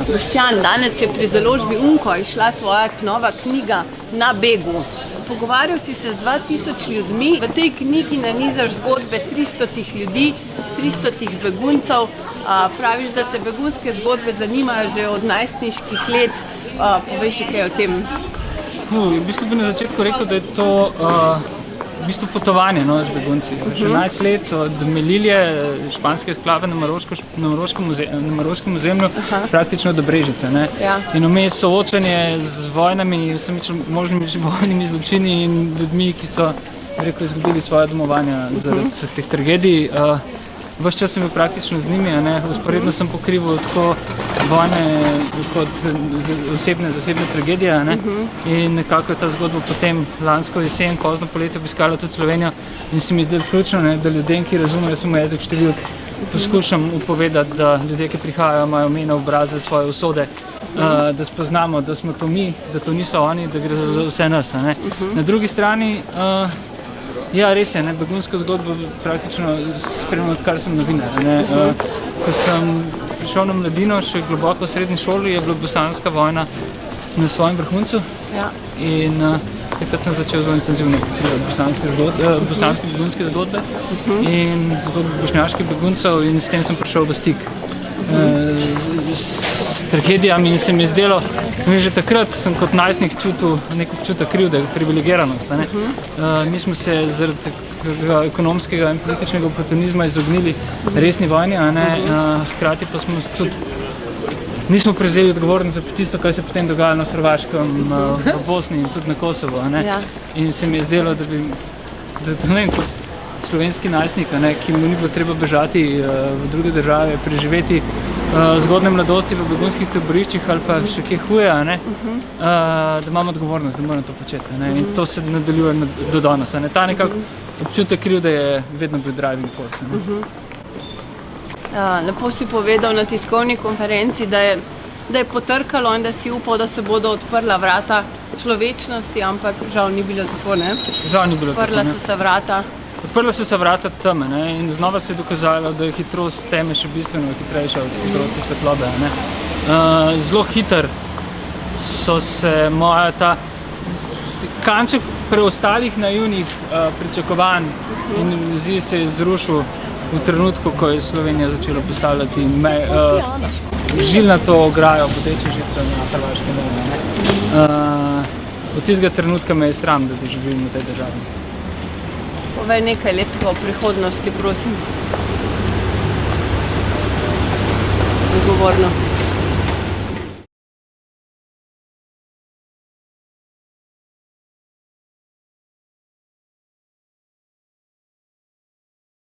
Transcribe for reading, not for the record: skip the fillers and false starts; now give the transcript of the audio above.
Boštjan, danes je pri založbi Unko izšla tvoja nova knjiga Na begu. Pogovarjal si se z 2000 ljudmi, v tej knjigi nanizaš zgodbe 300 ljudi, 300 beguncev. Praviš, da te begunske zgodbe zanimajo že od najstniških let. Povej še kaj o tem. V bistvu bi na začetku rekel, da je to v bistvu potovanje z begunci. 16 let od Melilje, španske splave na maroškem ozemlju, praktično do Brežice. Ja. In vmes soočanje z vojnami, vsemi možnimi vojnimi zločini in ljudmi, ki so izgubili svoje domovanja zaradi vseh teh tragedij. Ves čas sem bil praktično z njimi, usporedno sem pokrival tako vojne kot zasebne tragedije. In nekako je ta zgodba potem lansko jesen, pozno poletje obiskala tudi Slovenijo in se mi zdelo ključno, da ljudem, ki razumejo samo jezik številk, poskušam upovedati, da ljudje, ki prihajajo, imajo imena, obraze, svoje usode, da spoznamo, da smo to mi, da to niso oni, da gre za vse nas. Na drugi strani, ja, res je, begunsko zgodbo praktično spremljam, odkar sem novinar. Ko sem prišel na mladino, še globoko v srednji šoli, je bila bosanska vojna na svojem vrhuncu. Ja. In takrat sem začel zelo intenzivno pokrivati bosanske begunske zgodbe in zgodbe bošnjaških beguncev in s tem sem prišel v stik s tragedijami in se mi je zdelo, že takrat sem kot najstnik čutil nek občutek krivde, privilegiranost. Mi smo se zaradi ekonomskega in političnega oportunizma izognili resni vojni, hkrati pa smo tudi nismo prevzeli odgovornost za tisto, kaj se potem dogaja na Hrvaškem, v Bosni in tudi na Kosovo. In se mi je zdelo, da kot slovenski najstnik, ki mu ni bilo treba bežati v druge države, preživeti zgodne mladosti v begunskih taboriščih ali pa še kaj huje, da imam odgovornost, da moram to početi. In to se nadaljuje do danes. Ta nekako občutek krivde je vedno bil driving force. Lepo si povedal na tiskovni konferenci, da je potrkalo in da si upal, da se bodo odprla vrata človečnosti, ampak žal ni bilo tako, ne? Žal ni bilo tako, ne. Odprla so se vrata teme in znova se je dokazalo, da je hitrost teme še bistveno hitrejša od hitrosti svetlobe. Zelo hiter so se moja ta kanček preostalih naivnih pričakovanj in iluzij se je zrušil v trenutku, ko je Slovenija začela postavljati žilnato ograjo, bodeče žico na Hrvaškem. Od tistega trenutka me je sram, da živim v tej državi. Povej nekaj lepega o prihodnosti, prosim. Odgovorno.